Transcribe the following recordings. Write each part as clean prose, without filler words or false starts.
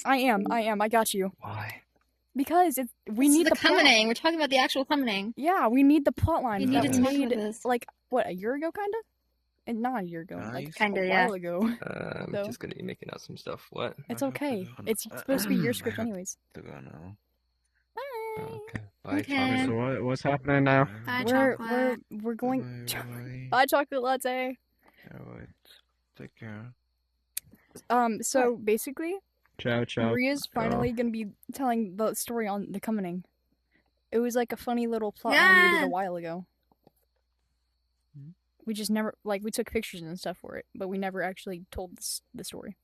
I am. I got you. Why? Because we need the cummoning. We're talking about the actual cummoning. Yeah, we need the plot line. We need that to was talk about made, this. like, what, a year ago, kind of? And not a year ago, Nice. like Kinda, a while ago. I'm So. just gonna be making out some stuff. What? It's okay. It's supposed to be your script anyways. To go now. Bye. Okay. Bye, Okay. chocolate. So what's happening now? Bye, chocolate. We're going. Bye. Bye, chocolate latte. Alright. Take care. So basically, Ciao, ciao. Maria's finally gonna be telling the story on the cummoning. It was like a funny little plot line we did a while ago. We just never, like, we took pictures and stuff for it, but we never actually told the story.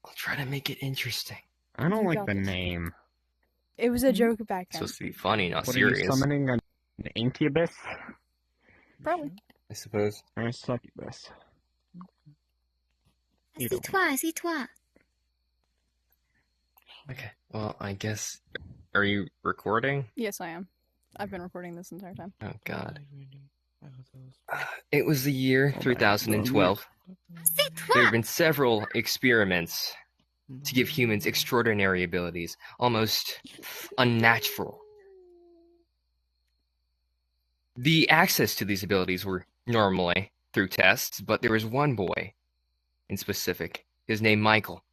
I'll try to make it interesting. I don't You like got the this. name. It was a joke back It's then. supposed to be funny, not What are you serious. summoning? An incubus? Probably. I suppose. Or a succubus? Either C'est toi. Okay. Well, I guess. Are you recording? Yes, I am. I've been recording this entire time. Oh God. It was the year Oh my 3012. C'est There toi. have been several experiments to give humans extraordinary abilities, almost unnatural. The access to these abilities were normally through tests, but there was one boy in specific, his name Michael.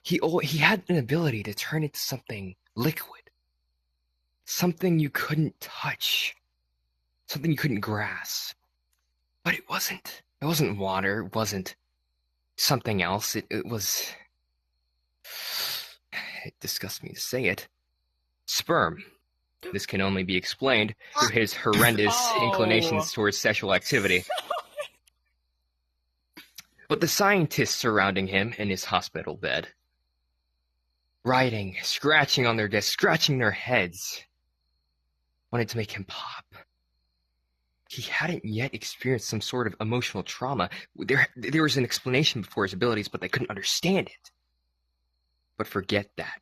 He had an ability to turn into something liquid, something you couldn't touch, something you couldn't grasp. But it wasn't. It wasn't water. It wasn't something else. It was. It disgusts me to say it. Sperm. This can only be explained through his horrendous inclinations towards sexual activity. But the scientists surrounding him in his hospital bed, writing, scratching on their desks, scratching their heads, wanted to make him pop. He hadn't yet experienced some sort of emotional trauma. There was an explanation for his abilities, but they couldn't understand it. But forget that.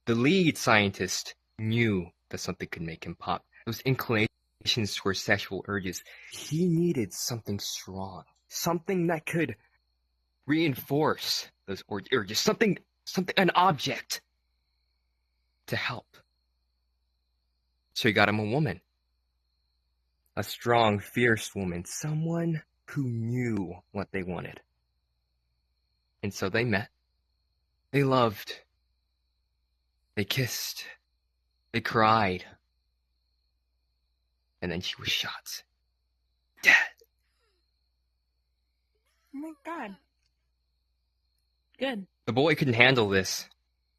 The lead scientist knew that something could make him pop. Those inclinations towards sexual urges. He needed something strong. Something that could reinforce those urges. Something, an object to help. So he got him a woman. A strong, fierce woman. Someone who knew what they wanted. And so they met. They loved. They kissed. They cried. And then she was shot. Dead. Oh my god. Good. The boy couldn't handle this.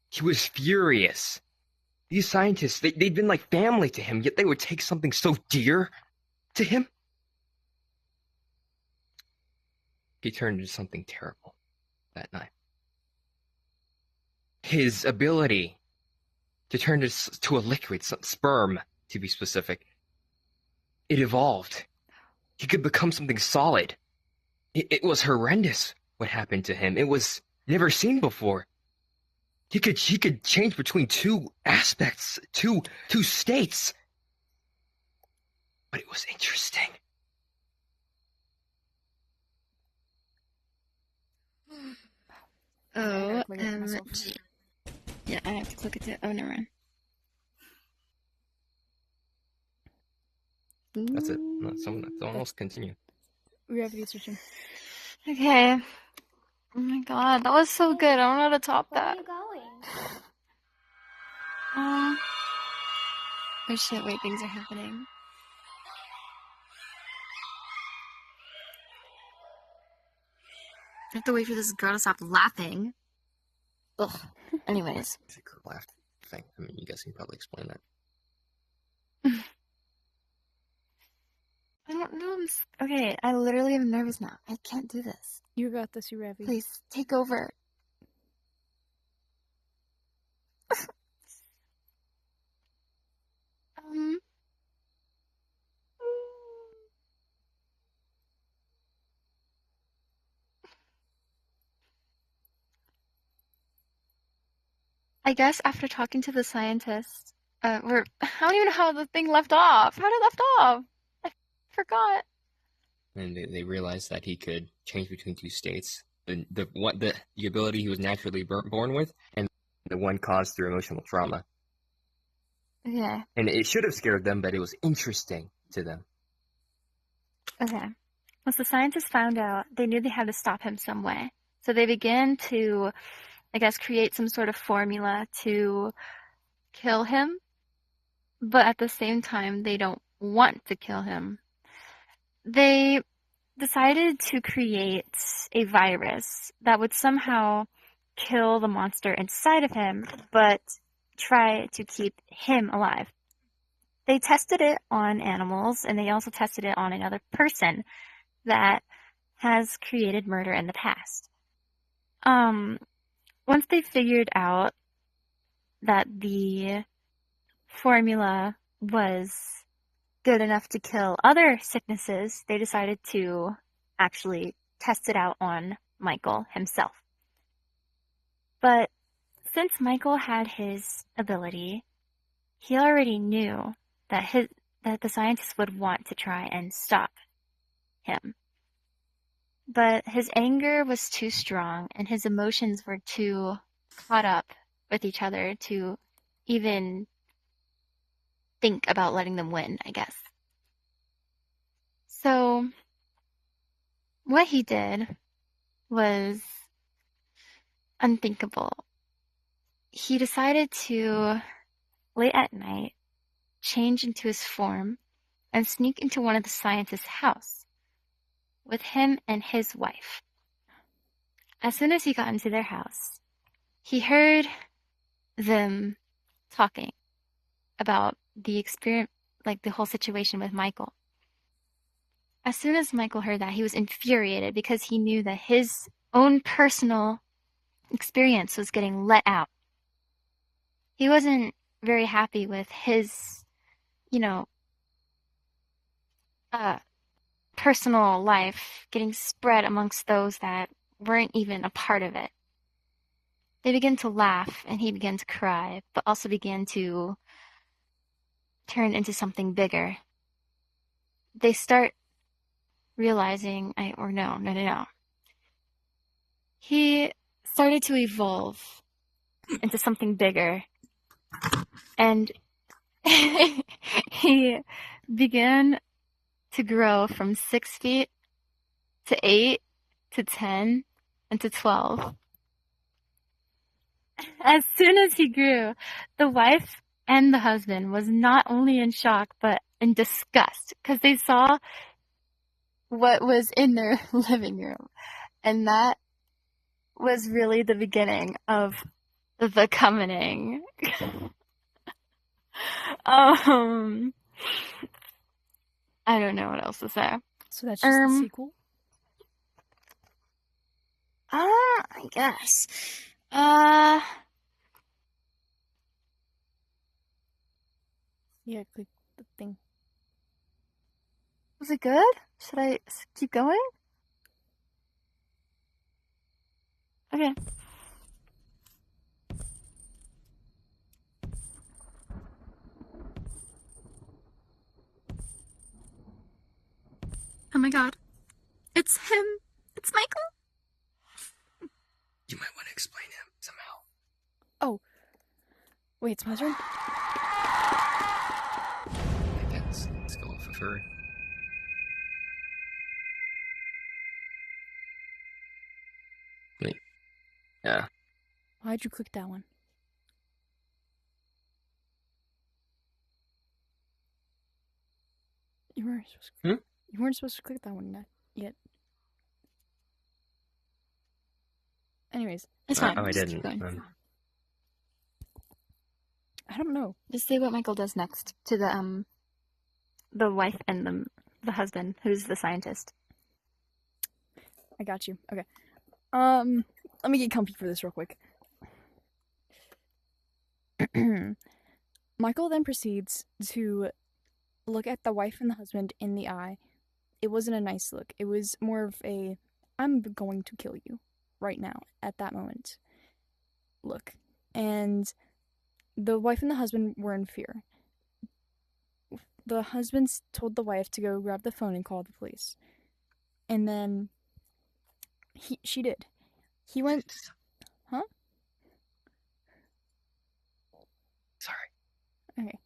He was furious. These scientists, they'd been like family to him, yet they would take something so dear to him. He turned into something terrible that night. His ability to turn to a liquid, sperm to be specific, it evolved. He could become something solid. It was horrendous what happened to him. It was never seen before. He could change between two aspects, two states. But it was interesting. OMG. Yeah, I have to click it. Oh, never mind. That's it. No, someone else continue. Uravivi switching. Okay. Oh my god, that was so good. I don't know how to top that. Where are you going? Oh shit, wait, things are happening. I have to wait for this girl to stop laughing. Ugh. Anyways. Secret laugh thing. I mean, you guys can probably explain that. I don't know. Okay, I literally am nervous now. I can't do this. You got this, Uravivi. Please, take over. um... I guess after talking to the scientist, I don't even know how the thing left off. How did it left off? I forgot. And they realized that he could change between two states. the ability he was naturally born with, and the one caused through emotional trauma. Okay. And it should have scared them, but it was interesting to them. Okay. Once the scientists found out, they knew they had to stop him some way. So they began to, I guess, create some sort of formula to kill him. But at the same time, they don't want to kill him. They decided to create a virus that would somehow kill the monster inside of him, but try to keep him alive. They tested it on animals, and they also tested it on another person that has created murder in the past. Once they figured out that the formula was good enough to kill other sicknesses, they decided to actually test it out on Michael himself. But since Michael had his ability, he already knew that the scientists would want to try and stop him. But his anger was too strong and his emotions were too caught up with each other to even think about letting them win, I guess. So what he did was unthinkable. He decided to, late at night, change into his form and sneak into one of the scientists' house with him and his wife. As soon as he got into their house, he heard them talking about the experience, like the whole situation with Michael. As soon as Michael heard that, he was infuriated because he knew that his own personal experience was getting let out. He wasn't very happy with his, personal life getting spread amongst those that weren't even a part of it. They began to laugh, and he began to cry, but also began to turn into something bigger. They start realizing, no. He started to evolve into something bigger, and he began to grow from 6 feet to 8 to 10 and to 12. As soon as he grew, the wife and the husband was not only in shock, but in disgust, because they saw what was in their living room. And that was really the beginning of the cummoning. I don't know what else to say. So that's just the sequel? I guess. Yeah, click the thing. Was it good? Should I keep going? Okay. Oh my god. It's him. It's Michael. You might want to explain him somehow. Oh. Wait, it's my turn? Let's go off of her. Wait. Yeah. Why'd you click that one? You weren't supposed to click that one yet. Anyways, it's fine. I Just didn't. keep going. I don't know. Just say what Michael does next to the wife and the husband, who's the scientist. I got you. Okay. Let me get comfy for this real quick. Michael then proceeds to look at the wife and the husband in the eye. It wasn't a nice look. It was more of a, I'm going to kill you right now, at that moment. Look. And the wife and the husband were in fear. The husband told the wife to go grab the phone and call the police. And then she did. He went. Huh? Sorry. Okay.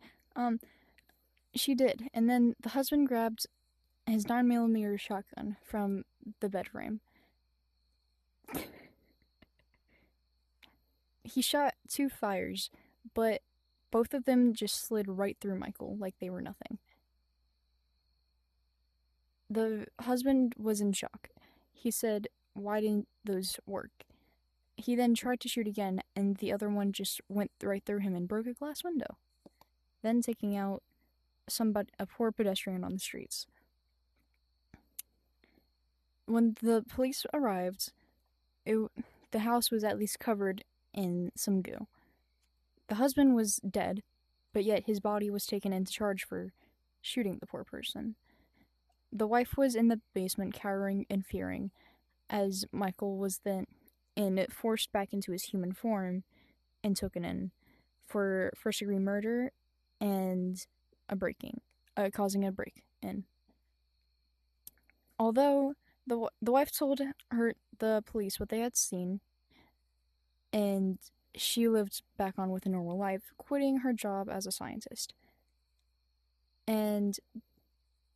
She did, and then the husband grabbed his 9mm shotgun from the bed frame. He shot 2 fires, but both of them just slid right through Michael like they were nothing. The husband was in shock. He said, "Why didn't those work?" He then tried to shoot again, and the other one just went right through him and broke a glass window, then taking out a poor pedestrian on the streets. When the police arrived, the house was at least covered in some goo. The husband was dead, but yet his body was taken into charge for shooting the poor person. The wife was in the basement cowering and fearing, as Michael was then forced back into his human form and taken in for first-degree murder and causing a break-in. Although the wife told the police what they had seen, and she lived back on with a normal life, quitting her job as a scientist. And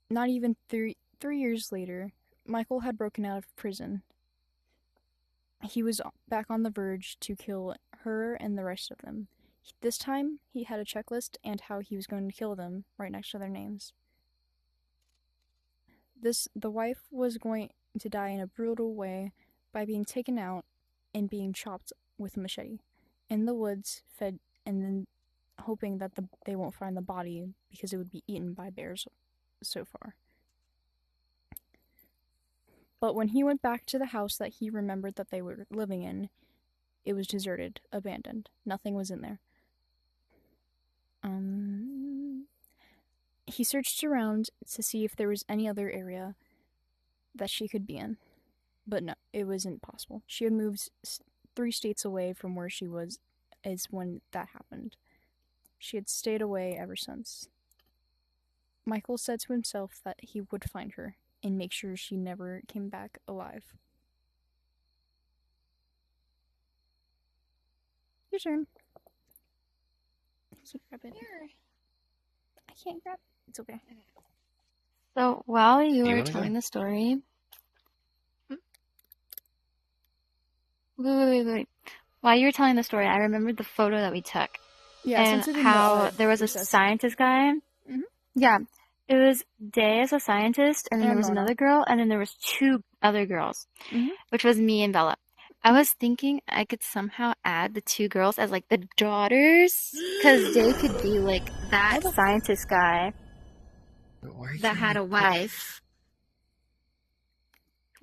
not even 3 years later, Michael had broken out of prison. He was back on the verge to kill her and the rest of them. This time, he had a checklist and how he was going to kill them right next to their names. The wife was going to die in a brutal way by being taken out and being chopped with a machete in the woods, fed, and then hoping that they won't find the body because it would be eaten by bears so far. But when he went back to the house that he remembered that they were living in, it was deserted, abandoned. Nothing was in there. He searched around to see if there was any other area that she could be in. But no, it wasn't possible. She had moved 3 states away from where she was is when that happened. She had stayed away ever since. Michael said to himself that he would find her and make sure she never came back alive. Your turn. I can't grab it. I can't grab it. It's okay. So while you Do you were want to go? telling the story, wait. While you were telling the story, I remembered the photo that we took. Yeah, And since it in how there was a recess. scientist guy. Mhm. Yeah, it was Day as a scientist, and then there And was Mona. another girl, and then there was 2 other girls, Mhm. which was me and Bella. I was thinking I could somehow add the 2 girls as like the daughters, because they could be like that scientist guy Why are you that had a gonna put- wife.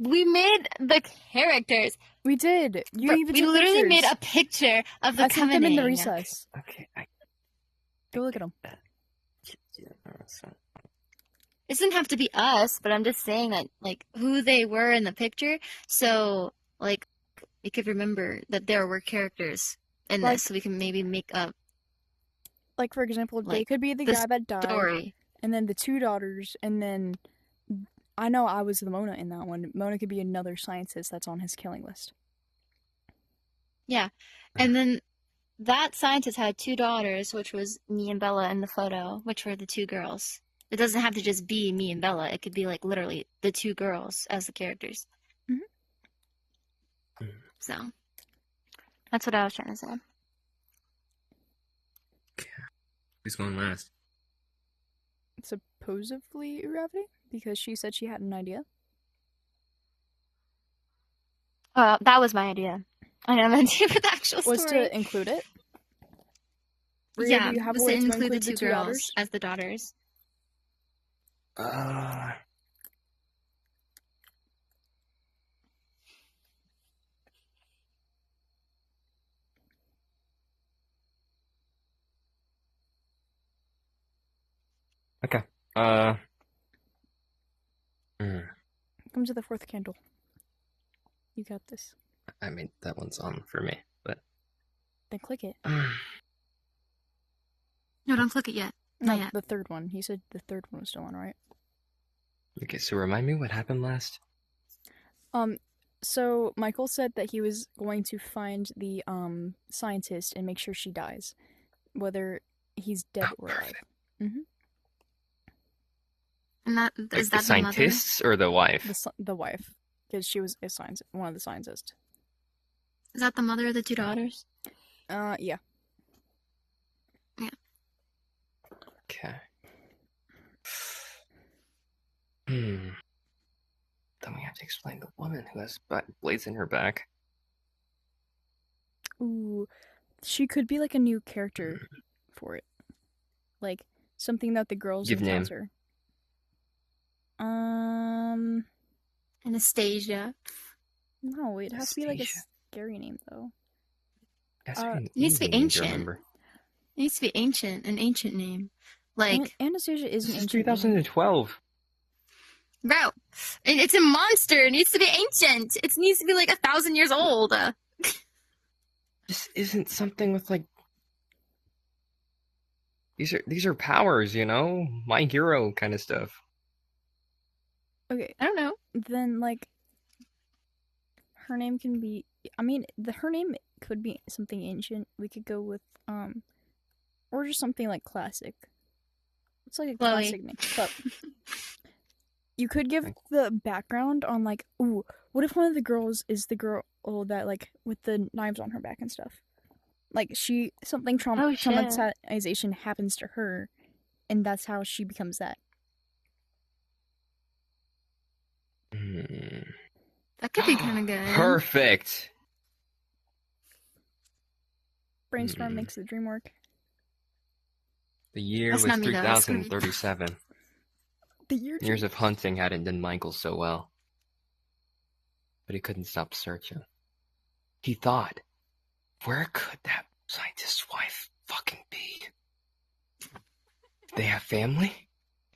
We made the characters. We did. You even We took literally pictures. made a picture of the I sent them in the cummoning. recess. Okay, Go look at them. yeah, that's fine. It doesn't have to be us, but I'm just saying that, like, who they were in the picture, so, like, we could remember that there were characters in Like- this, so we can maybe make up Like, for example, they Like, could be the the guy that died, story. and then the 2 daughters, and then I know I was the Mona in that one. Mona could be another scientist that's on his killing list. Yeah. And then that scientist had 2 daughters, which was me and Bella in the photo, which were the 2 girls. It doesn't have to just be me and Bella. It could be, like, literally the 2 girls as the characters. Mhm. So, that's what I was trying to say. Who's going last? Supposedly Uravivi, because she said she had an idea. That was my idea. I have an idea for the actual Was story. to include it. Yeah, do you have a was way to to include the include the 2 2 girls daughters? as the daughters. Okay. Come to the 4th candle. You got this. I mean, that one's on for me, but Then click it. No, don't click it yet. No, Not yet. the 3rd one. He said the 3rd one was still on, right? okay. So remind me what happened last. So Michael said that he was going to find the scientist and make sure she dies, whether he's dead Oh, or alive. perfect. Mm-hmm. And that Like is the that the mother? scientists or the wife? The wife, because she was a science, one of the scientists. Is that the mother of the two daughters? Yeah. Okay. Hmm. Then we have to explain the woman who has blades in her back. Ooh, she could be like a new character for it, like something that the girls Give name. encounter. Anastasia. No, it has to be like a Anastasia. scary name though. That's It needs to be easy name to ancient. remember. It needs to be ancient, an ancient name. Like, Anastasia is This an is ancient name. 2012. bro, and it's a monster. It needs to be ancient. It needs to be like 1,000 years old. This isn't something with like. These are powers, you know, my hero kind of stuff. Okay, I don't know. then like her name can be. I mean, her name could be something ancient. We could go with or just something like classic. It's like a Chloe. classic name, but you could give the background on like, ooh, what if one of the girls is the girl that like with the knives on her back and stuff? Like something Oh, shit. traumatization happens to her, and that's how she becomes that. That could be kind of good. Perfect. Brainstorm makes the dream work. The year That's was not me, though. That's gonna be- 3037. The year Years of hunting hadn't done Michael so well. But he couldn't stop searching. He thought, where could that scientist's wife fucking be? Did they have family?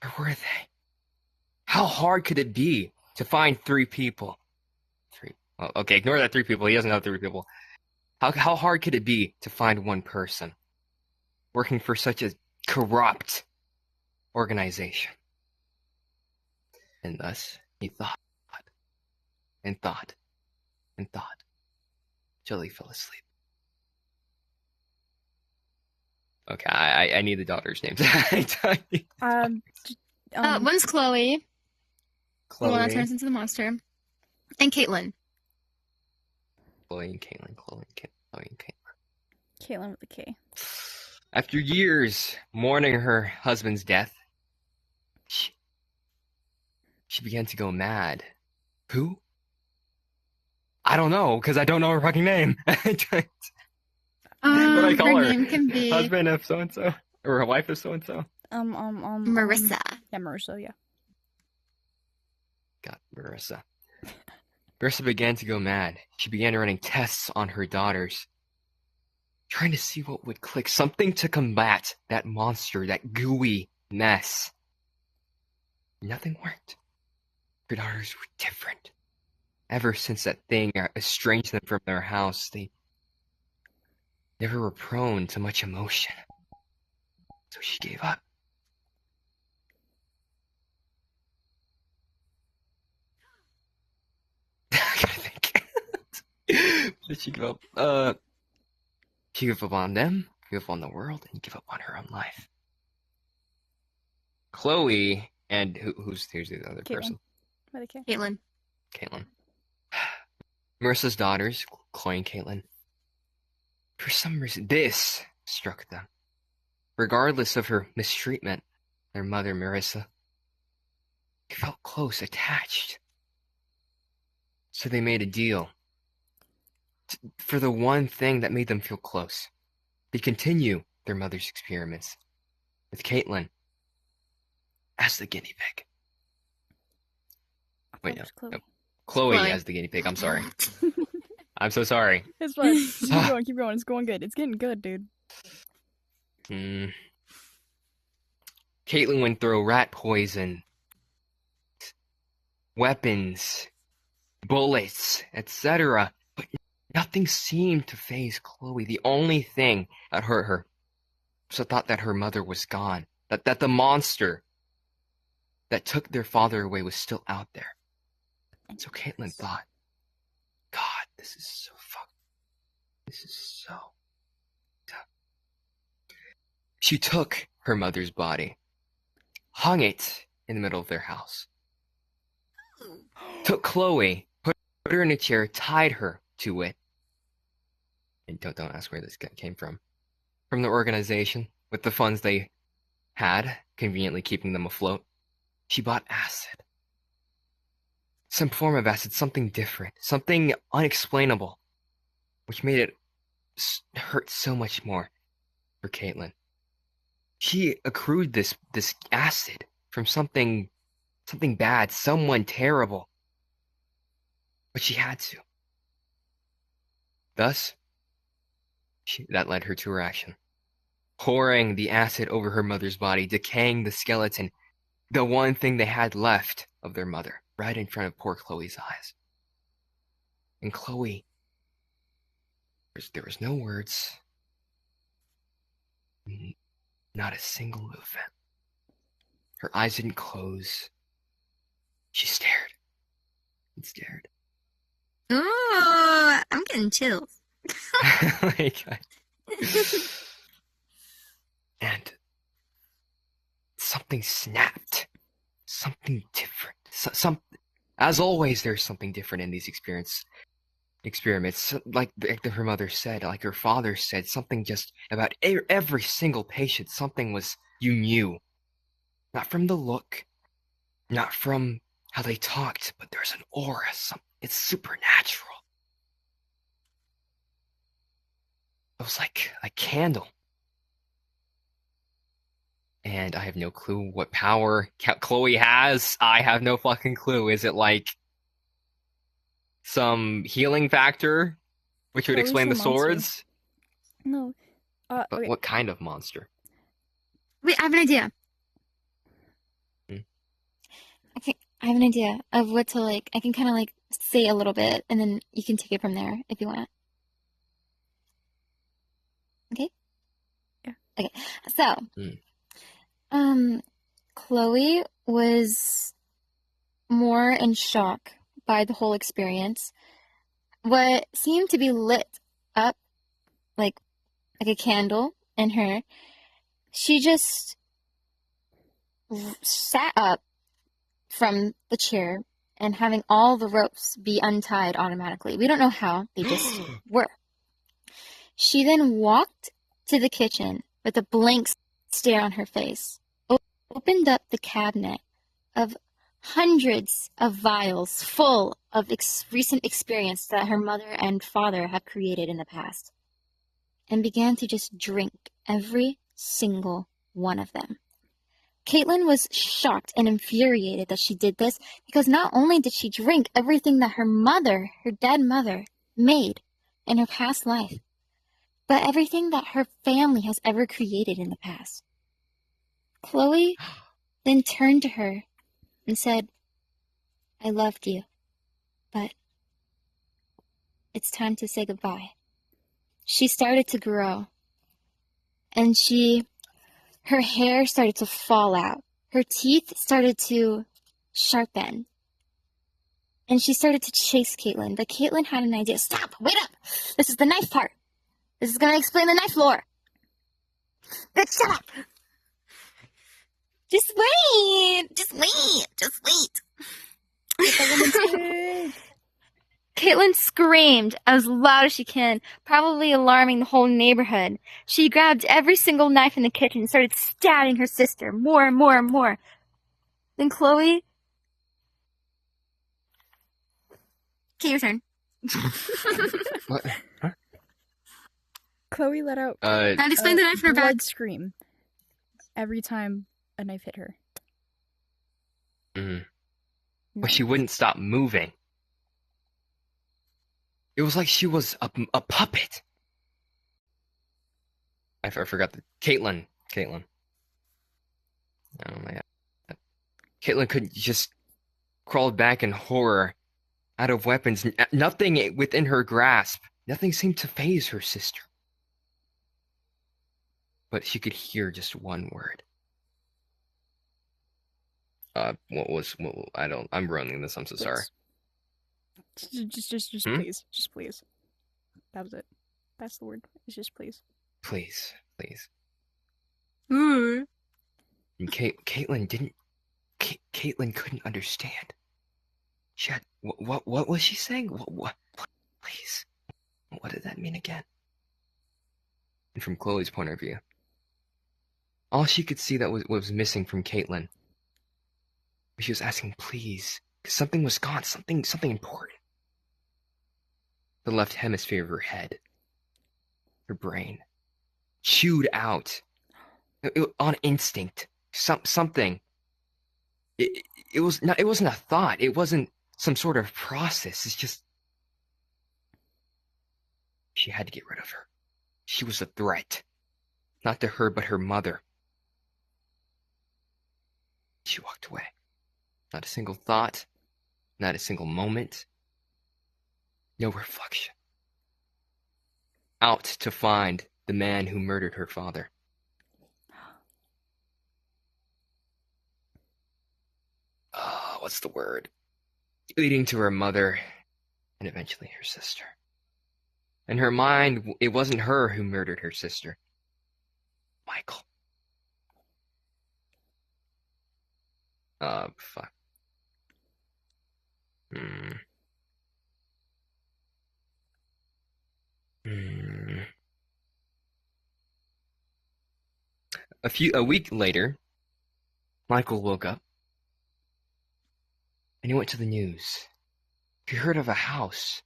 Or were they? How hard could it be to find 3 people? 3. Well, okay, ignore that 3 people. He doesn't know 3 people. How hard could it be to find one person working for such a corrupt organization? And thus, he thought, and thought, and thought, till he fell asleep. Okay, I need the daughter's names. One's Chloe, Chloe, the one that turns into the monster, and Caitlin. Chloe and Caitlin, Chloe and Caitlin. Caitlin with a K. After years mourning her husband's death, she began to go mad. Who? I don't know, because I don't know her fucking name. What I call Her her name can be husband of so and so, or her wife of so and so. Marissa. Yeah, Marissa. Yeah. God, Marissa. Marissa began to go mad. She began running tests on her daughters, trying to see what would click. Something to combat that monster, that gooey mess. Nothing worked. Her daughters were different. Ever since that thing estranged them from their house, they never were prone to much emotion. So she gave up. I gotta think. Did she give up? She gave up on them, gave up on the world, and gave up on her own life. Chloe and who's the other person? With a K. Caitlin. Caitlin. Marissa's daughters, Chloe and Caitlin. For some reason, this struck them. Regardless of her mistreatment, their mother, Marissa, they felt close, attached. So they made a deal. For the one thing that made them feel close. They continue their mother's experiments, with Caitlin as the guinea pig. Wait, no. Chloe as the guinea pig, I'm sorry. I'm so sorry. It's fine. Keep going. It's going good. It's getting good, dude. Caitlin went through rat poison, weapons, bullets, etc. But nothing seemed to faze Chloe. The only thing that hurt her was the thought that her mother was gone. That the monster that took their father away was still out there. So Caitlin thought, This is so fucked. This is so tough. She took her mother's body, hung it in the middle of their house, took Chloe, put her in a chair, tied her to it. And don't ask where this came from. From the organization, with the funds they had, conveniently keeping them afloat. She bought acid. Some form of acid, something different, something unexplainable, which made it hurt so much more for Caitlin. She accrued this acid from something bad, someone terrible. But she had to. Thus, that led her to her action. Pouring the acid over her mother's body, decaying the skeleton, the one thing they had left of their mother, right in front of poor Chloe's eyes. And Chloe, there was no words, not a single movement. Her eyes didn't close. She stared and stared. Ooh, I'm getting chills. Like, and something snapped. Something different. As always, there's something different in these experiments. Like her mother said, like her father said, something just about every single patient. Something was you knew, not from the look, not from how they talked, but there's an aura. It's supernatural. It was like a candle. And I have no clue what power Chloe has. I have no fucking clue. Is it like some healing factor, which would Chloe's explain the the monster. swords? No. But Okay. what kind of monster? Wait, I have an idea. I have an idea of what to like. I can kind of like say a little bit, and then you can take it from there if you want. Okay. Yeah. Okay. So, Chloe was more in shock by the whole experience. What seemed to be lit up like a candle in her, she just sat up from the chair and having all the ropes be untied automatically. We don't know how, they just were. She then walked to the kitchen with a blank stare on her face, opened up the cabinet of hundreds of vials full of recent experience that her mother and father have created in the past, and began to just drink every single one of them. Caitlin was shocked and infuriated that she did this because not only did she drink everything that her mother, her dead mother, made in her past life, but everything that her family has ever created in the past. Chloe then turned to her and said, "I loved you, but it's time to say goodbye." She started to grow, and her hair started to fall out. Her teeth started to sharpen. And she started to chase Caitlin. But Caitlin had an idea. Stop! Wait up! This is the knife part. This is going to explain the knife lore. Bitch, shut up! Just wait! Just wait. Just wait. Get the woman's wig. Caitlin screamed as loud as she can, probably alarming the whole neighborhood. She grabbed every single knife in the kitchen and started stabbing her sister more and more and more. Then Chloe... Okay, your turn. What? Huh? Chloe let out Now a explain the knife in her back. blood scream every time a knife hit her. But she wouldn't stop moving. It was like she was a puppet. I forgot the Caitlin. Oh my god. Caitlin could just crawled back in horror, out of weapons. Nothing within her grasp. Nothing seemed to faze her sister. But she could hear just one word. I'm ruining this. I'm so sorry. Just Hmm? please. Just please. That was it. That's the word. It's just please. Please, please. Ooh. And Caitlin didn't. Caitlin couldn't understand. She had what was she saying? What? Please. What did that mean again? And from Chloe's point of view, all she could see that was missing from Caitlin. She was asking, please, because something was gone. Something important. The left hemisphere of her head, her brain, chewed out on instinct. Something. It wasn't a thought. It wasn't some sort of process. It's just she had to get rid of her. She was a threat, not to her but her mother. She walked away. Not a single thought, not a single moment, no reflection. Out to find the man who murdered her father. What's the word? Leading to her mother, and eventually her sister. In her mind, it wasn't her who murdered her sister. Michael. Fuck. A week later, Michael woke up, and he went to the news. He heard of a house.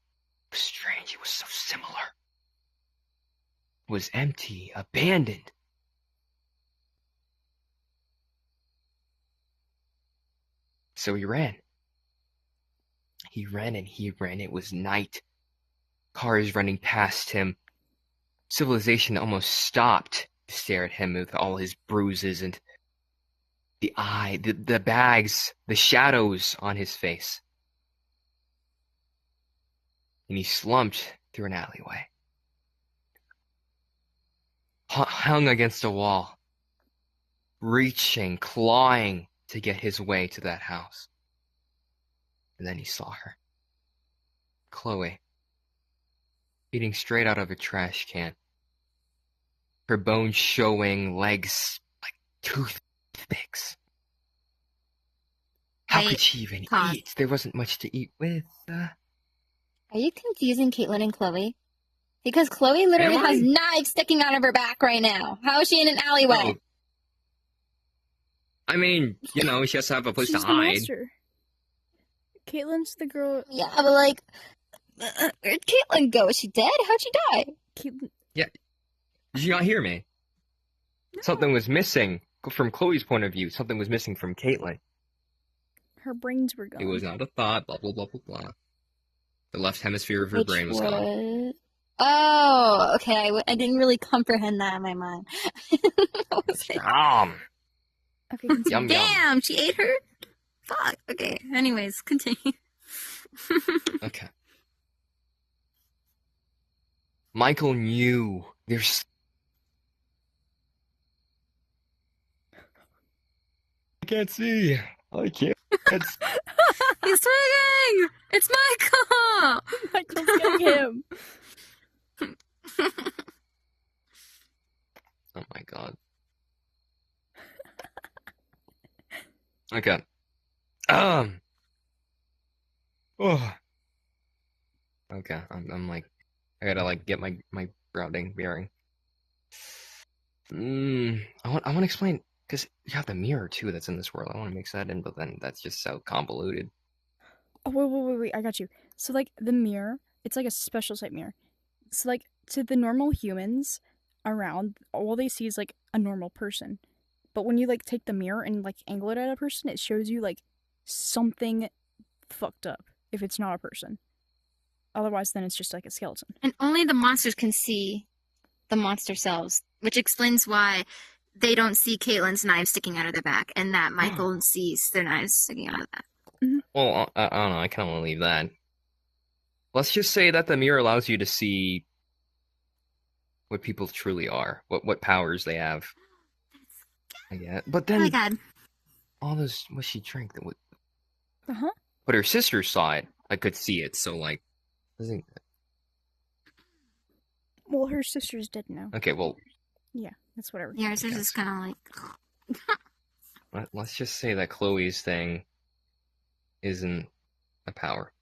It was strange. It was so similar. It was empty, abandoned. So he ran. He ran and he ran. It was night. Cars running past him. Civilization almost stopped to stare at him with all his bruises and the bags, the shadows on his face. And he slumped through an alleyway. Hung against a wall. Reaching, clawing to get his way to that house. And then he saw her. Chloe. Eating straight out of a trash can. Her bones showing, legs like toothpicks. How Wait, could she even pause. eat? There wasn't much to eat with. Are you confusing Caitlin and Chloe? Because Chloe literally Am I? has knives sticking out of her back right now. How is she in an alleyway? Oh. I mean, she has to have a place She's to the hide. monster. Caitlin's the girl. Yeah, but like, where'd Caitlin go? Is she dead? How'd she die? Caitlin. Did you not hear me? No. Something was missing. From Chloe's point of view, something was missing from Caitlin. Her brains were gone. It was not a thought, blah, blah, blah, blah, blah. The left hemisphere of her brain was gone. Oh, okay. I didn't really comprehend that in my mind. I was like, Okay, continue. Yum, yum. damn, she ate her? Fuck. Okay. Anyways, continue. Okay. Michael knew there's... I can't see. I can't. He's swinging! It's Michael! Michael's getting him. Oh my god. Okay. Oh. Okay. I'm like, I gotta like get my grounding bearing. I want to explain because you have the mirror too that's in this world. I want to mix that in, but then that's just so convoluted. Oh, wait, I got you. So, like, the mirror, it's like a special type mirror. So, like, to the normal humans around, all they see is, like, a normal person. But when you, like, take the mirror and, like, angle it at a person, it shows you, like, something fucked up if it's not a person. Otherwise, then it's just, like, a skeleton. And only the monsters can see the monster selves, which explains why they don't see Caitlin's knives sticking out of their back, and that Michael sees their knives sticking out of that. Well, I don't know. I kind of want to leave that. Let's just say that the mirror allows you to see what people truly are, what powers they have. Yeah, but Oh my then god. all those what she drank that would. Uh-huh. But her sister saw it. I could see it, so like, doesn't. Well, her sisters did know. Okay, well, Yeah, that's whatever. Yeah, so it's just kind of like. let's just say that Chloe's thing isn't a power.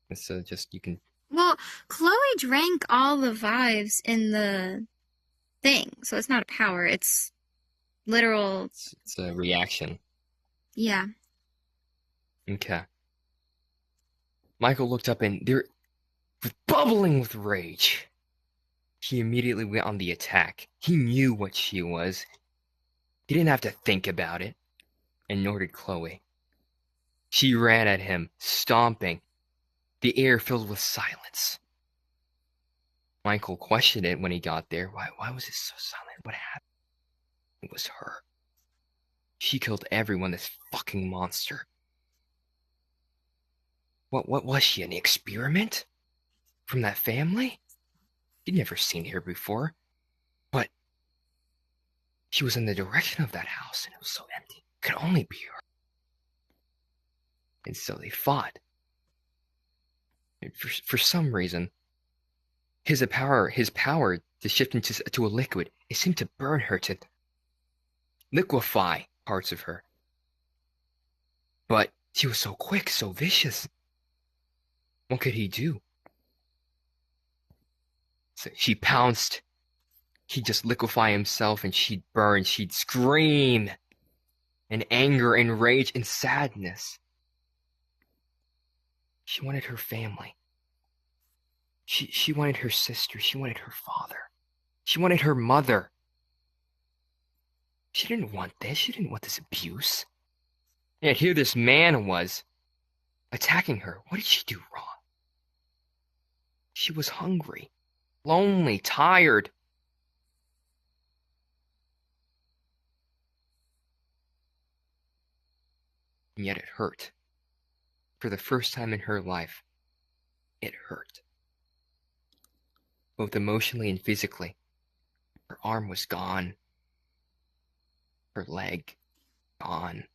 It's just you can. Well, Chloe drank all the vibes in the thing, so it's not a power. It's literal. It's a reaction. Yeah. Okay. Michael looked up and they're bubbling with rage. He immediately went on the attack. He knew what she was. He didn't have to think about it, and nor did Chloe. She ran at him, stomping, the air filled with silence. Michael questioned it when he got there. Why was it so silent? What happened? It was her. She killed everyone, this fucking monster. What was she, an experiment? From that family? He'd never seen her before. But she was in the direction of that house, and it was so empty. It could only be her. And so they fought. And for some reason, his power to shift into a liquid, it seemed to burn her, to liquefy parts of her. But she was so quick, so vicious. What could he do? So she pounced. He'd just liquefy himself and she'd burn. She'd scream in anger and rage and sadness. She wanted her family. She wanted her sister. She wanted her father. She wanted her mother. She didn't want this. She didn't want this abuse. And yet here this man was attacking her. What did she do wrong? She was hungry, lonely, tired. And yet it hurt. For the first time in her life, it hurt. Both emotionally and physically. Her arm was gone. Her leg gone.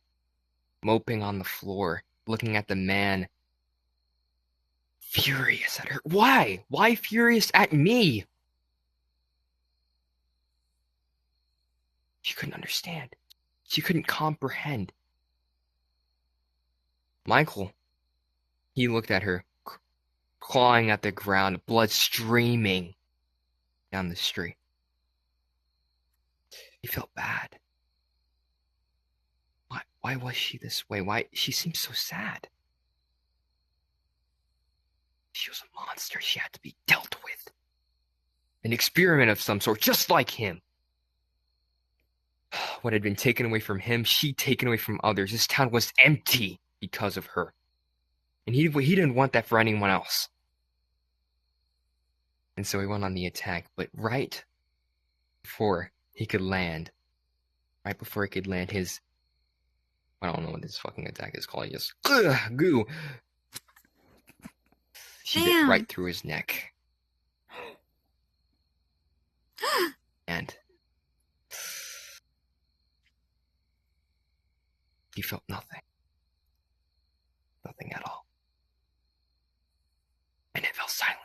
Moping on the floor, looking at the man. Furious at her. Why? Why furious at me? She couldn't understand. She couldn't comprehend. Michael, he looked at her, clawing at the ground, blood streaming down the street. He felt bad. Why was she this way? Why? She seemed so sad. She was a monster. She had to be dealt with. An experiment of some sort, just like him. What had been taken away from him, she'd taken away from others. This town was empty because of her. And he didn't want that for anyone else. And so he went on the attack, but right before he could land his, I don't know what this fucking attack is called, he just, goo. She bit right through his neck. And he felt nothing. Nothing at all. And it fell silent.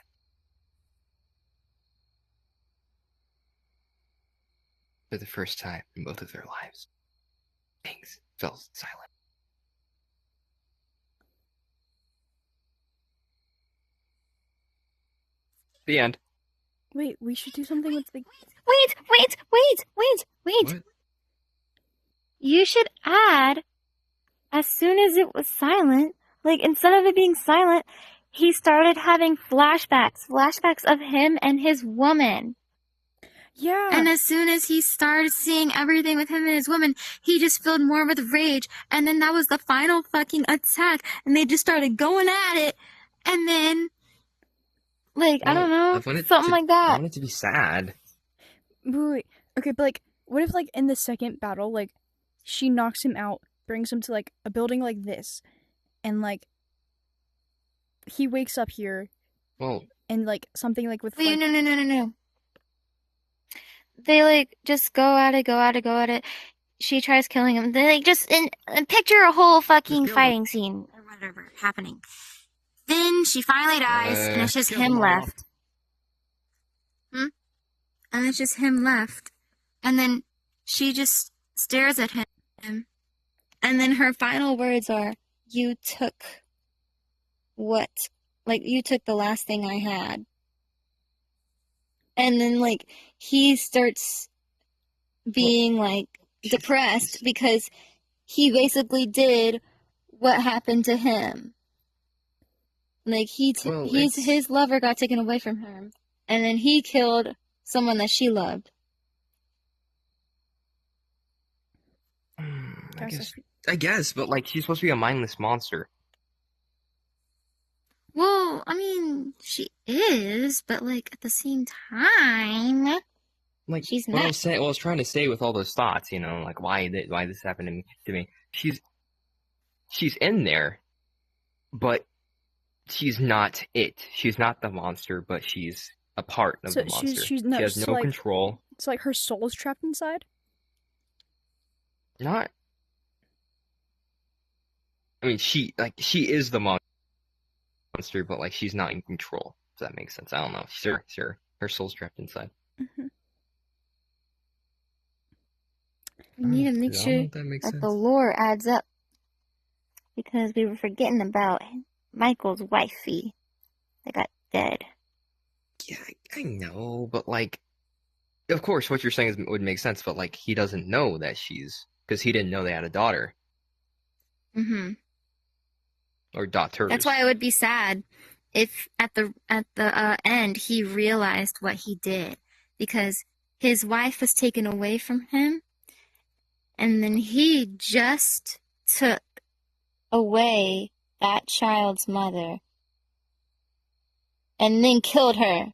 For the first time in both of their lives, things fell silent. The end. Wait, we should do something with the... Wait! What? You should add, as soon as it was silent, like, instead of it being silent, he started having flashbacks of him and his woman. Yeah. And as soon as he started seeing everything with him and his woman, he just filled more with rage. And then that was the final fucking attack. And they just started going at it. And then, Like, I don't know, something like I that. want it to be sad. Wait. Okay, but, like, what if, like, in the second battle, like, she knocks him out, brings him to, like, a building like this, and, like, he wakes up here, Well, and, like, something, like, with, wait, like... no. They, like, just go at it. She tries killing him. They, like, just picture a whole fucking Yeah, fighting scene. whatever happening. Then she finally dies, and it's just kill him them all. left. And it's just him left. And then she just stares at him. And then her final words are, "You took what? Like, you took the last thing I had." And then, like, he starts being, like, depressed because he basically did what happened to him. Like, his lover got taken away from him. And then he killed someone that she loved. I guess, but like she's supposed to be a mindless monster. Well, I mean, she is, but, like, at the same time, Like she's what I not. was saying, what I was trying to say with all those thoughts, like why this happened to me. She's in there, but she's not it. She's not the monster, but she's a part of the monster. She has no control. It's like her soul is trapped inside. Not. I mean, she is the monster, but like she's not in control. Does that make sense? I don't know. Sure. Her soul's trapped inside. Mm-hmm. We need to make sure that the lore adds up. Because we were forgetting about Michael's wifey that got dead. Yeah, I know, but like, of course, what you're saying would make sense, but like, he doesn't know that because he didn't know they had a daughter. Mm-hmm. Or daughters. That's why it would be sad if at the end he realized what he did, because his wife was taken away from him, and then he just took away that child's mother and then killed her.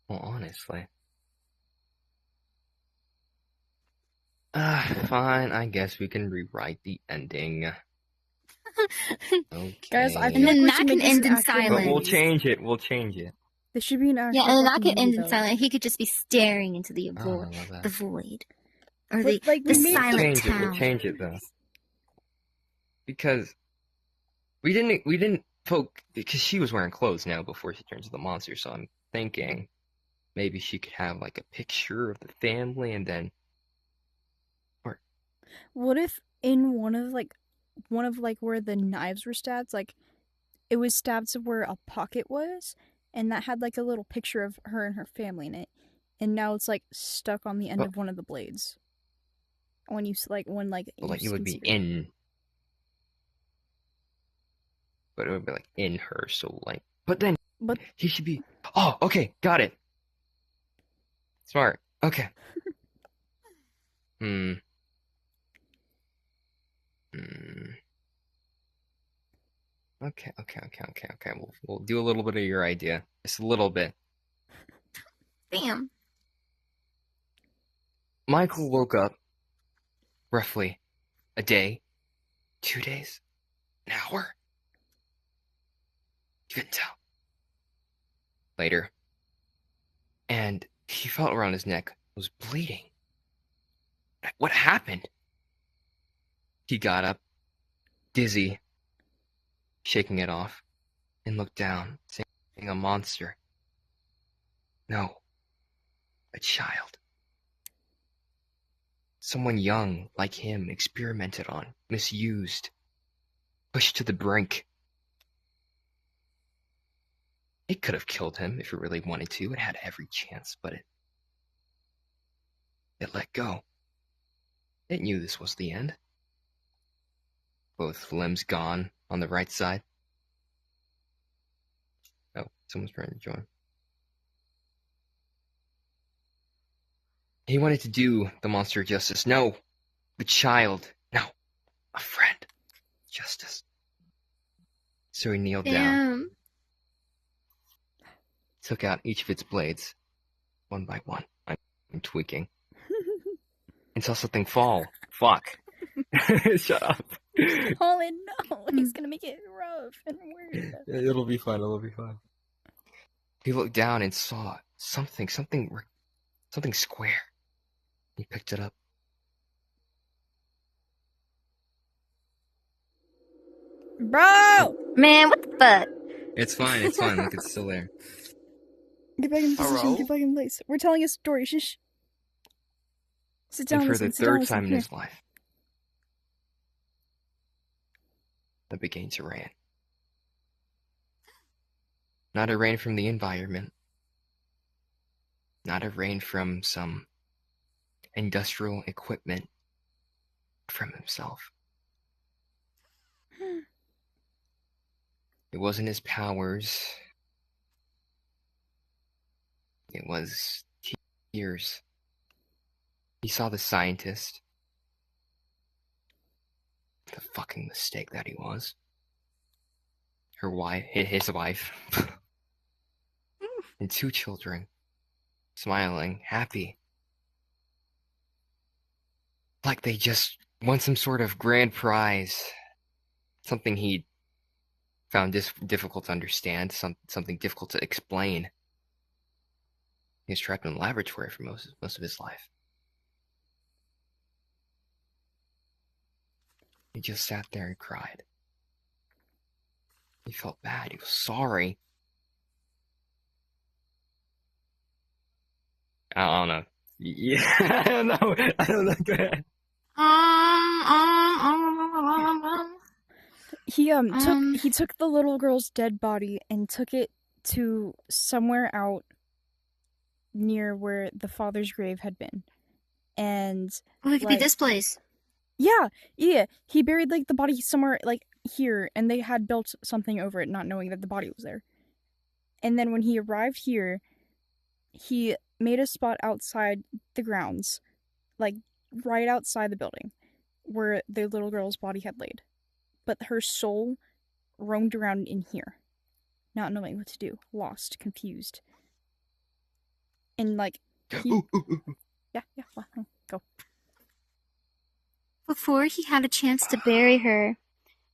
Well, honestly. Fine, I guess we can rewrite the ending. Okay. Guys, I And think then we that should can make this end an in actual silence. But we'll movie. change it. This should be an actual Yeah, and then that fucking could end movie, in though. silence. He could just be staring into the Oh, void, I love that. the void, or But, the like, we made- silent We'll town. change it though. Because we didn't poke, because she was wearing clothes now before she turns into the monster, so I'm thinking maybe she could have like a picture of the family and then What if in one of where the knives were stabbed, like it was stabbed to where a pocket was, and that had like a little picture of her and her family in it, and now it's like stuck on the end of one of the blades. When you it would be in, but it would be like in her, so like, but he should be. Oh, okay, got it. Smart. Okay. Okay. We'll do a little bit of your idea. Just a little bit. Damn. Michael woke up roughly a day, 2 days, an hour. You couldn't tell. Later. And he felt around his neck. It was bleeding. What happened? He got up, dizzy, shaking it off, and looked down, seeing a monster. No, a child. Someone young, like him, experimented on, misused, pushed to the brink. It could have killed him if it really wanted to. It had every chance, but it let go. It knew this was the end. Both limbs gone on the right side. Oh, someone's trying to join. He wanted to do the monster justice. No, the child. No, a friend. Justice. So he kneeled down, took out each of its blades, one by one. I'm tweaking. And saw something fall. Fuck. Shut up. Colin, no, he's gonna make it rough and weird. It'll be fun. He looked down and saw something square. He picked it up. Bro! Man, what the fuck? It's fine. It's fine. Look, it's still there. Get back in position. Hello? Get back in place. We're telling a story. Shush. Sit down, And for listen. the Sit down, third listen. time in Here. his life, that began to rain. Not a rain from the environment. Not a rain from some industrial equipment. From himself. It wasn't his powers. It was tears. He saw the scientist. The fucking mistake that he was. Her wife, his wife. And 2 children. Smiling, happy. Like they just won some sort of grand prize. Something he found difficult to understand. Something difficult to explain. He was trapped in a laboratory for most of his life. He just sat there and cried. He felt bad. He was sorry. I don't know. Yeah, I don't know. I don't know. Go ahead. He took the little girl's dead body and took it to somewhere out near where the father's grave had been. And Oh, it could be this place. yeah, he buried like the body somewhere like here, and they had built something over it, not knowing that the body was there. And then when he arrived here, he made a spot outside the grounds, like right outside the building, where the little girl's body had laid. But her soul roamed around in here, not knowing what to do, lost, confused. And like he yeah, well, go. Before he had a chance to bury her,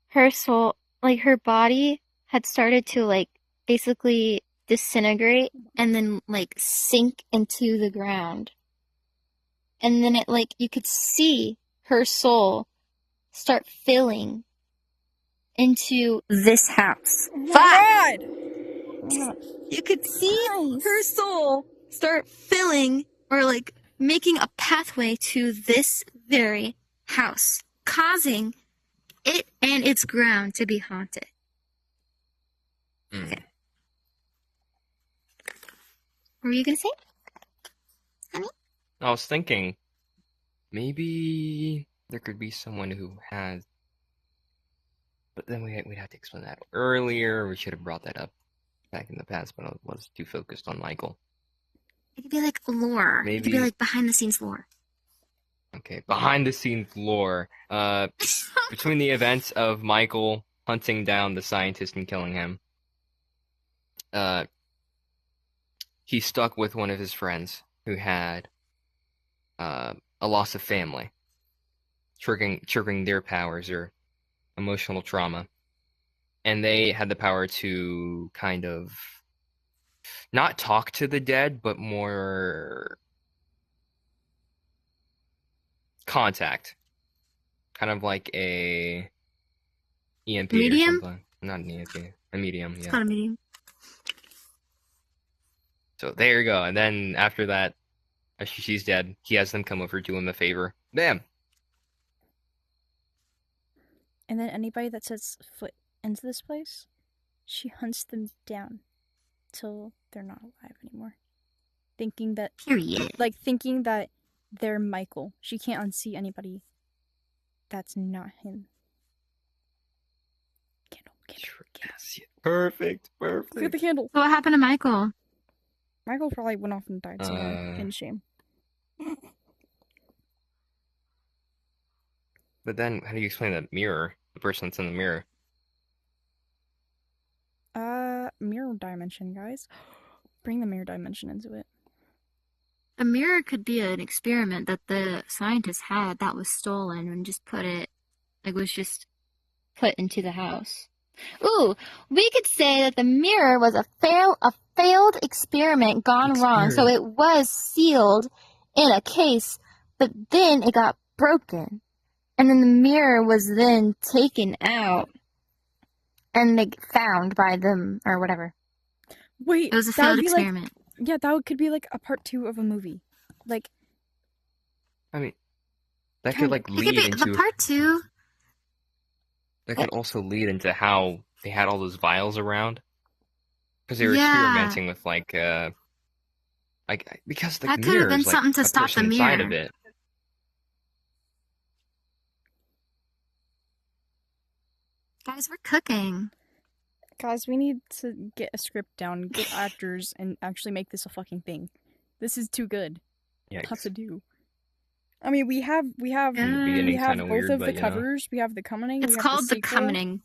her soul, like her body had started to like basically disintegrate and then like sink into the ground. And then it like you could see her soul start filling into this house. God! You could see her soul start filling or like making a pathway to this very house, causing it and its ground to be haunted. Okay. What were you gonna say? I was thinking, maybe there could be someone who has, but then we'd have to explain that earlier. We should have brought that up back in the past, but I was too focused on Michael. It could be like lore. It could be Maybe- like behind the scenes lore. Okay, behind the scenes lore. Between the events of Michael hunting down the scientist and killing him, he stuck with one of his friends who had a loss of family, triggering their powers or emotional trauma. And they had the power to kind of not talk to the dead, but more contact. Kind of like a EMP Medium? or something. Not an EMP. A medium, It's yeah. called a medium. So there you go. And then after that, after she's dead, he has them come over, do him a favor. Bam! And then anybody that sets foot into this place, she hunts them down till they're not alive anymore. Thinking that they're Michael. She can't unsee anybody that's not him. Candle. Yes, yeah. Perfect. Look at the candle. So what happened to Michael? Michael probably went off and died somewhere in shame. But then, how do you explain that mirror? The person that's in the mirror. Mirror dimension, guys. Bring the mirror dimension into it. A mirror could be an experiment that the scientists had that was stolen and just put into the house. Ooh, we could say that the mirror was a failed experiment gone wrong. So it was sealed in a case, but then it got broken. And then the mirror was then taken out and like found by them or whatever. Wait, It was a that would failed be like, experiment. yeah, could be like a part 2 of a movie. Like, I mean, that could kind of. like It could lead be the into part 2. that could also lead into how they had all those vials around because they were Yeah, experimenting with like because the that could have mirror been is like something to a stop the person inside of mirror. it. Guys, we're cooking. Guys, we need to get a script down, get actors, and actually make this a fucking thing. This is too good not Yikes. to do. I mean, we have In the beginning, we have kind of both weird, of but the you know. covers. We have the cummoning. It's we have called the sequel. cummoning.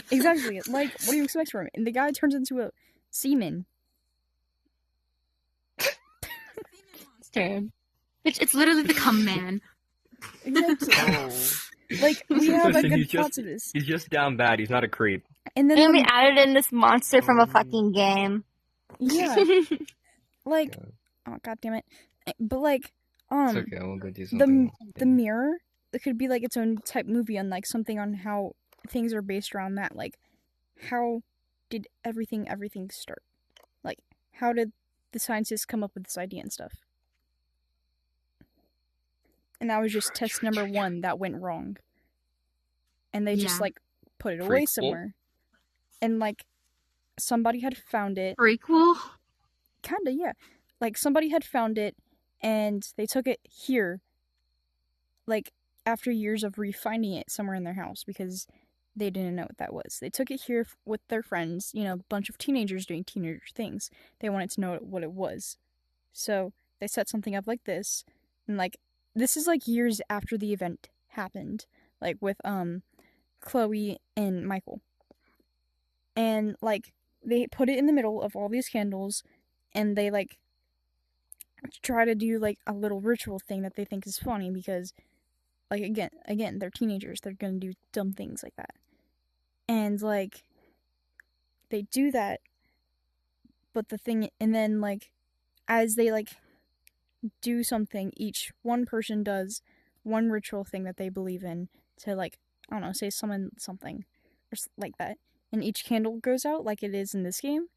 Exactly. Like, what do you expect from it? And the guy turns into a seaman. Monster. Which it's literally the cum man. Exactly. Oh. Like, we have a Listen, good he's plot just- to this. He's just down bad. He's not a creep. And then And we added in this monster from a fucking game. yeah, like, God. oh god damn it. But like, It's okay. We'll go do something. the mirror, it could be like its own type movie on like something on how things are based around that. Like, how did everything start? Like, how did the scientists come up with this idea and stuff? And that was just test number 1 that went wrong. And they just Yeah. like put it away Prequel? somewhere. And like somebody had found it. Prequel? Kinda, yeah. Like somebody had found it and they took it here. Like after years of refinding it somewhere in their house because they didn't know what that was. They took it here with their friends, you know, a bunch of teenagers doing teenager things. They wanted to know what it was. So they set something up like this. And like this is like years after the event happened. Like with Chloe and Michael. And like they put it in the middle of all these candles and they like try to do like a little ritual thing that they think is funny because like again they're teenagers, they're gonna do dumb things like that. And like they do that, but the thing, and then like as they like do something, each one person does one ritual thing that they believe in to like, I don't know, say summon something or like that. And each candle goes out like it is in this game.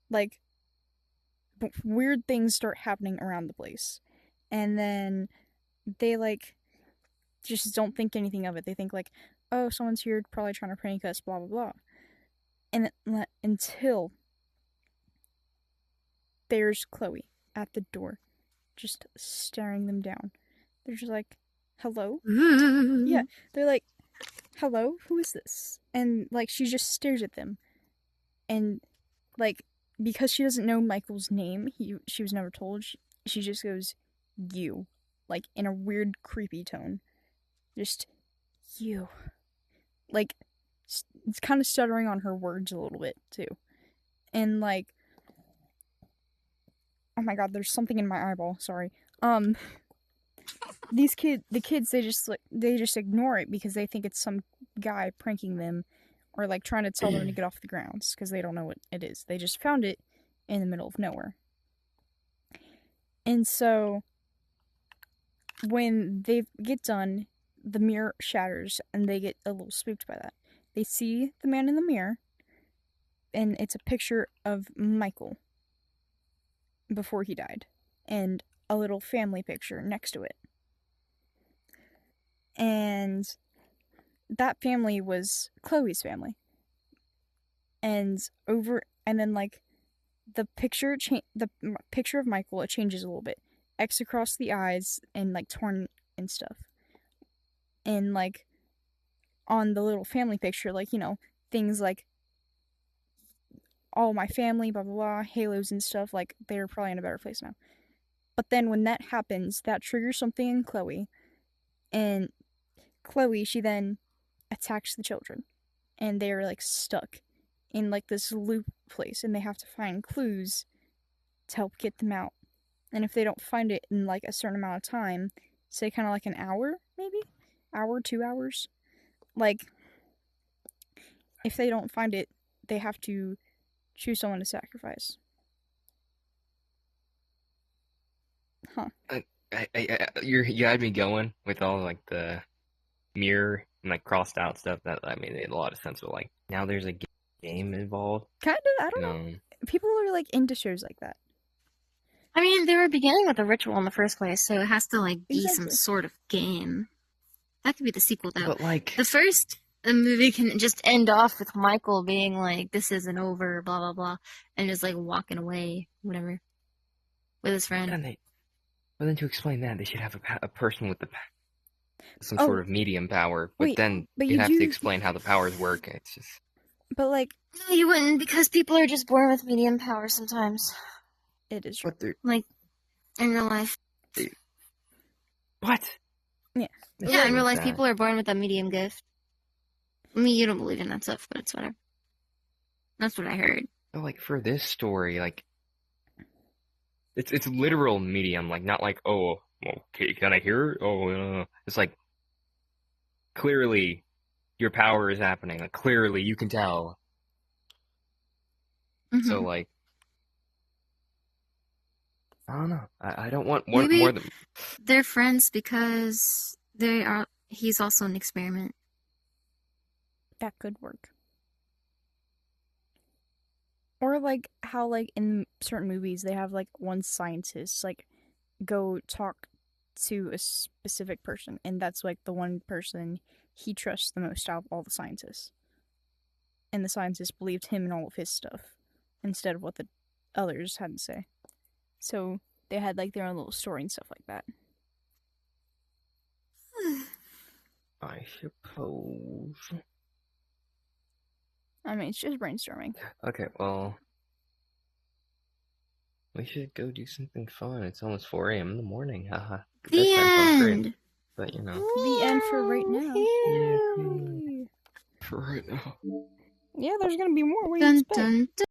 Like weird things start happening around the place. And then they like just don't think anything of it. They think like, oh, someone's here probably trying to prank us, blah blah blah. And until there's Chloe at the door, just staring them down. They're just like, hello? Yeah, they're like, hello? Who is this? And like she just stares at them. And like because she doesn't know Michael's name, she was never told, she just goes, you. Like in a weird, creepy tone. Just, you. Like, it's kind of stuttering on her words a little bit, too. And like, oh my god, there's something in my eyeball, sorry. The kids, they just ignore it because they think it's some guy pranking them or like trying to tell them to get off the grounds because they don't know what it is. They just found it in the middle of nowhere. And so when they get done, the mirror shatters and they get a little spooked by that. They see the man in the mirror and it's a picture of Michael before he died and a little family picture next to it. And that family was Chloe's family. And then like the picture of Michael, it changes a little bit. X across the eyes and like torn and stuff. And like on the little family picture, like, you know, things like all my family, blah blah blah, halos and stuff, like they're probably in a better place now. But then when that happens, that triggers something in Chloe. And Chloe, she then attacks the children. And they're like stuck in like this loop place and they have to find clues to help get them out. And if they don't find it in like a certain amount of time, say kind of like an hour, maybe? Hour, 2 hours? Like, if they don't find it, they have to choose someone to sacrifice. Huh. You had me going with all like the mirror and like crossed out stuff that I mean made a lot of sense. But like now there's a game involved. Kind of. I don't know. People are like into shows like that. I mean, they were beginning with a ritual in the first place, so it has to like be some Exactly. sort of game. That could be the sequel, though. But like The first movie can just end off with Michael being like, "This isn't over," blah blah blah, and just like walking away, whatever, with his friend. but then to explain that, they should have a person with some Oh. sort of medium power. But Wait, then but you you have do- to explain how the powers work. It's just But like, No, you wouldn't, because people are just born with medium power sometimes, it is true. what they're like in real life. what? Yeah. Yeah, in real life, people are born with a medium gift. I mean, you don't believe in that stuff, but it's whatever. That's what I heard. But like for this story, like it's literal medium, like not like okay, can I hear? It's like clearly your power is happening. Like clearly you can tell. So Mhm. like I don't know. I don't want Maybe- more than They're friends because they are. He's also an experiment. That could work. Or like how like in certain movies they have like one scientist like go talk to a specific person, and that's like the one person he trusts the most out of all the scientists. And the scientist believed him and all of his stuff instead of what the others had to say. So they had like their own little story and stuff like that. I suppose. I mean, it's just brainstorming. Okay, well, we should go do something fun. It's almost 4 a.m. in the morning. Haha. The Bedtime sounds great, end. but you know, The end for right now. yeah, for right now. Yeah, there's gonna be more. What do you Dun expect? dun dun.